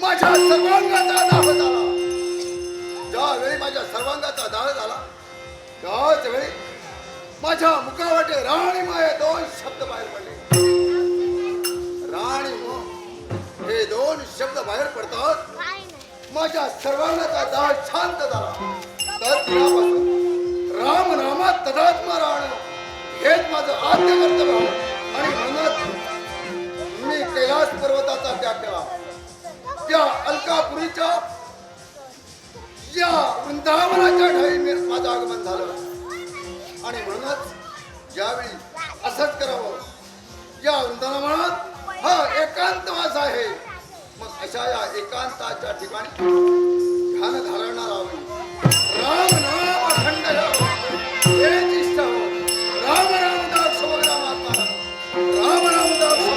माझ्या सर्वांगाचा दाह झाला. ज्यावेळी माझ्या सर्वांगाचा दाह झाला त्याच वेळी माझ्या मुखावाटे राणी माये दोन शब्द बाहेर पडले. राणी हे दोन शब्द बाहेर पडतात माझ्या सर्वांगाचा दाह शांत झाला. तर दिनापासून राम नामात तदात्मा राहणं हेच माझं आद्य कर्तव्य आणि म्हणूनच मी कैलास पर्वताचा त्याग केला. त्या अलकापुरीच्या या वृंदावनाच्या ठाई माझं आगमन झालं आणि म्हणूनच ज्यावेळी असंच करावं या वृंदावनात हा एकांतवास आहे. मग अशा या एकांताच्या ठिकाणी ध्यान धारणा राहावी. राम नाम अखंड हे निष्ठा हो. राम रामदास रामात्मा राम रामदास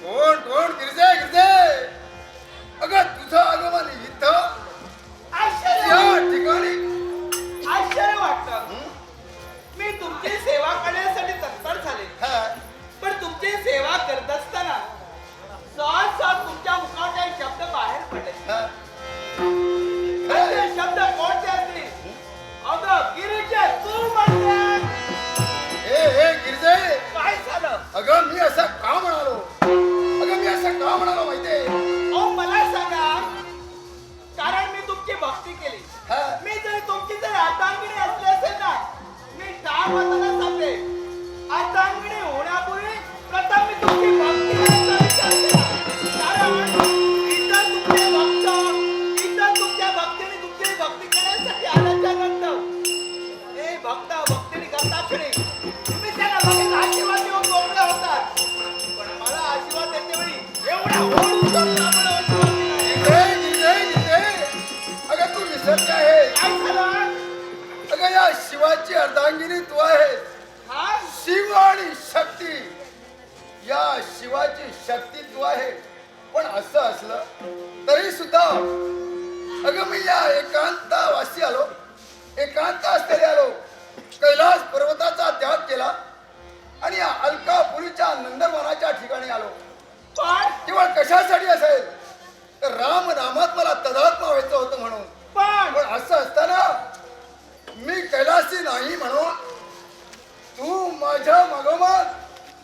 कोण कोण गिरजे गिरजे अगं तुझं आगमन इथं या ठिकाणी आश्चर्य वाटतं. मी तुमची सेवा करण्यासाठी तत्पर झाले, हा, पण तुमची सेवा करत असताना सहज सहज तुमच्या मुखावर काही शब्द बाहेर पडले. हा. ते शब्द कोणते असतील? अगं गिरीचे तू म्हणते. हे गिरजे काय झालं? अगं मी असं का म्हणालो अगं मी असं का म्हणालो माहितीये अहो मला सांगा, कारण मी तुमची भक्ती केली. हा. मी जरी तुमची जर अर्धांगिनी असली असेल ना, मी ठाम होताना सांगते, अर्धांगिनी होण्यापूर्वी प्रथम मी तुमची भक्ती करायचा विचार केला. कारण इतर तुमचे भक्त, इतर तुमच्या भक्तीने तुमची भक्ती करण्यासाठी आल्याच्या नंतर हे भक्त भक्तीने करता क्षणी तुम्ही त्यांना लगेच आशीर्वाद देऊन मोकळे होतात. पण मला आशीर्वाद देते वेळी एवढा ओढ उचलला, मला आशीर्वाद दिला. अगं तू विसरते आहे काय झालं? अगं या शिवाची अर्धांगिनी तू आहेस हा? शिव आणि शक्ती या शिवाची शक्ती तू आहे पण असं असलं तरी सुद्धा अगं मी या एकांतावासी आलो एकांत स्थळी आलो कैलास पर्वताचा त्याग केला आणि या अलकापुरीच्या नंदनवनाच्या ठिकाणी आलो पण केवळ कशासाठी असेल तर राम नामात मला तदात्मा व्हायचं होतं म्हणून पण असं असताना मी कैलासी नाही म्हणून तू माझ्या मागोमाग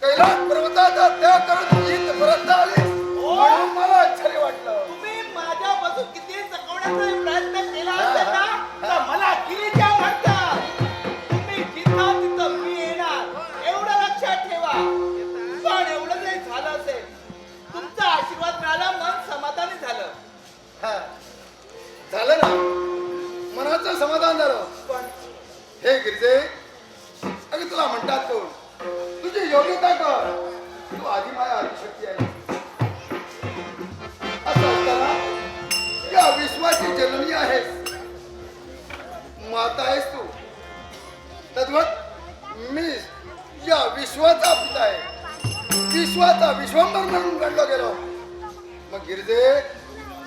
कैलास पर्वताचा त्याग करून इथपर्यंत आली म्हणून मला आश्चर्य वाटलं. तुम्ही माझ्यापासून किती चकवण्याचा प्रयत्न केला असेल ना, तर मला गिरीजा म्हणतात. तुम्ही जिथं तिथं मी येणार एवढं लक्षात ठेवा. पण एवढं जरी झालं असेल, तुमचा आशीर्वाद मिळाला, मन समाधानी झालं. हा, झालं ना मनाचं समाधान झालं. पण हे गिरजे अगं तुला म्हणतात कोण तुझी योग्यता कर तू आधी माया आदिशक्ती आहे असं असताना या विश्वाची जननी आहेस माता आहेस तू तद्वत मी या विश्वाचा पिता आहे विश्वाचा विश्वंभर म्हणून गणलो गेलो. मग गिरजे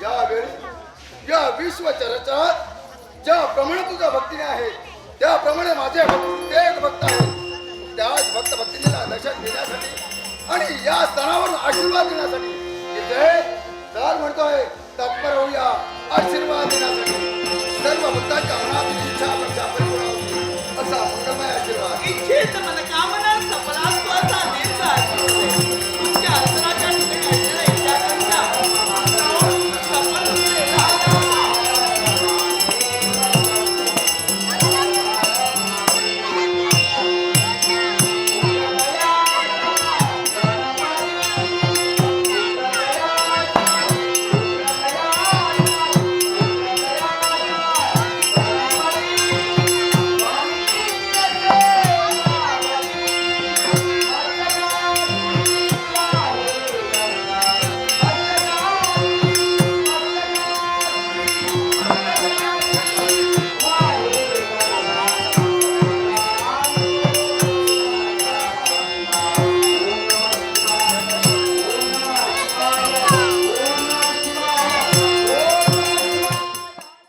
यावेळी या विश्व चराचरात ज्याप्रमाणे तुझ्या भक्तीने आहे त्याप्रमाणे माझे प्रत्येक भक्त आहेत. त्याच भक्त भक्तीला दर्शन देण्यासाठी आणि या स्थानावरून आशीर्वाद देण्यासाठी गिरजे तर म्हणतोय तत्पर होऊया